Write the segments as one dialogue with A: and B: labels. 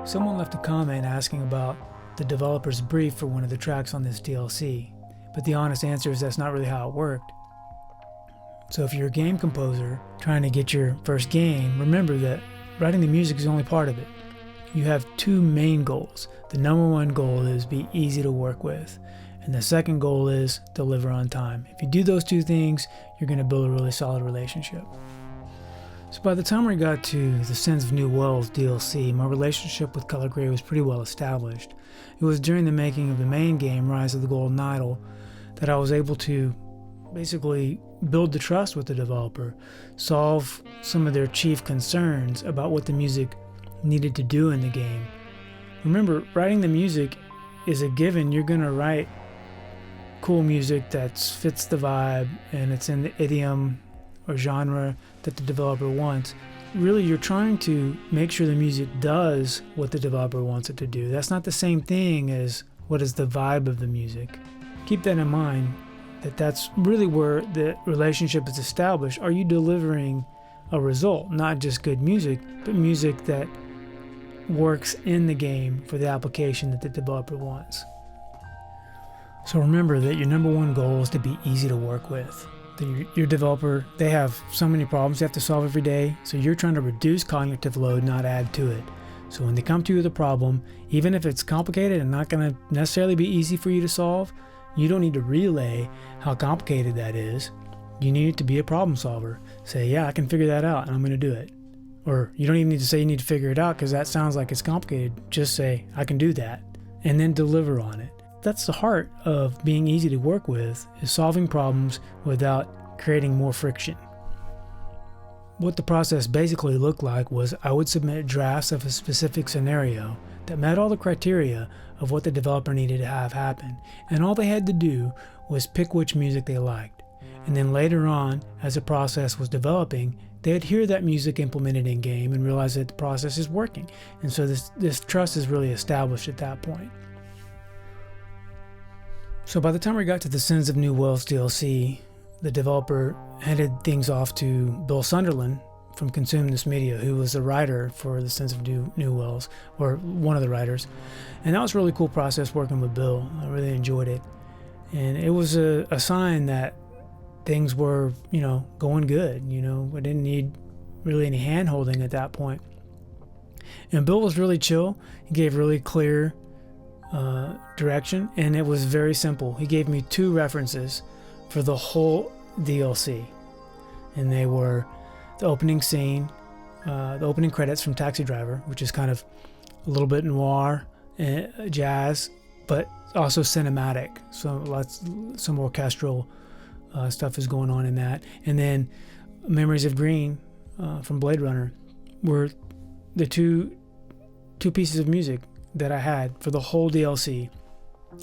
A: Someone left a comment asking about the developer's brief for one of the tracks on this DLC, but the honest answer is that's not really how it worked. So if you're a game composer trying to get your first game, remember that writing the music is only part of it. You have two main goals. The number one goal is be easy to work with, and the second goal is deliver on time. If you do those two things, you're going to build a really solid relationship. So by the time we got to the Sins of New Worlds DLC, my relationship with Color Gray was pretty well established. It was during the making of the main game, Rise of the Golden Idol, that I was able to basically build the trust with the developer, solve some of their chief concerns about what the music needed to do in the game. Remember, writing the music is a given. You're going to write cool music that fits the vibe and it's in the idiom or genre that the developer wants. Really, you're trying to make sure the music does what the developer wants it to do. That's not the same thing as what is the vibe of the music. Keep that in mind, that's really where the relationship is established. Are you delivering a result, not just good music, but music that works in the game for the application that the developer wants? So remember that your number one goal is to be easy to work with. Your developer, they have so many problems they have to solve every day, so you're trying to reduce cognitive load, not add to it. So when they come to you with a problem, even if it's complicated and not going to necessarily be easy for you to solve, you don't need to relay how complicated that is. You need to be a problem solver. Say, yeah, I can figure that out and I'm going to do it. Or you don't even need to say you need to figure it out because that sounds like it's complicated. Just say, I can do that, and then deliver on it. That's the heart of being easy to work with, is solving problems without creating more friction. What the process basically looked like was I would submit drafts of a specific scenario that met all the criteria of what the developer needed to have happen, and all they had to do was pick which music they liked. And then later on, as the process was developing, they'd hear that music implemented in game and realize that the process is working. And so this trust is really established at that point. So by the time we got to the Sins of New Worlds DLC, the developer handed things off to Bill Sunderland from Consume This Media, who was the writer for the Sins of New Worlds, or one of the writers. And that was a really cool process working with Bill. I really enjoyed it. And it was a sign that things were, going good. I didn't need really any hand-holding at that point. And Bill was really chill. He gave really clear direction, and it was very simple. He gave me 2 references for the whole DLC, and they were the opening scene, the opening credits from Taxi Driver, which is kind of a little bit noir, jazz, but also cinematic. So some orchestral stuff is going on in that. And then Memories of Green from Blade Runner were the two pieces of music that I had for the whole DLC.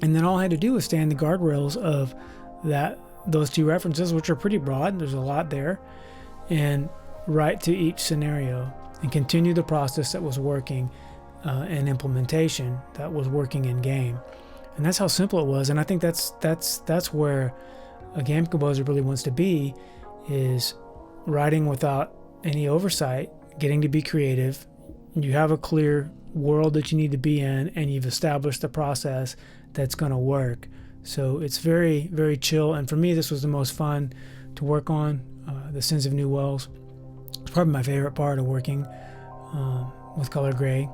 A: And then all I had to do was stay in the guardrails of those 2 references, which are pretty broad. There's a lot there, and write to each scenario and continue the process that was working in implementation that was working in game. And that's how simple it was. And I think that's where a game composer really wants to be, is writing without any oversight, getting to be creative. You have a clear world that you need to be in, and you've established the process that's going to work. So it's very, very chill. And for me, this was the most fun to work on. The Sins of New Worlds. It's probably my favorite part of working with Color Gray,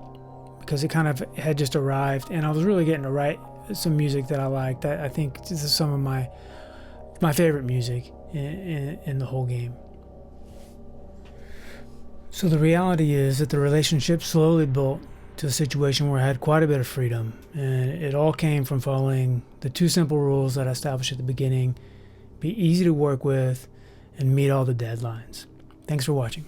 A: because it kind of had just arrived, and I was really getting to write some music that I liked. I think this is some of my favorite music in the whole game. So the reality is that the relationship slowly built to a situation where I had quite a bit of freedom, and it all came from following the 2 simple rules that I established at the beginning: be easy to work with and meet all the deadlines. Thanks for watching.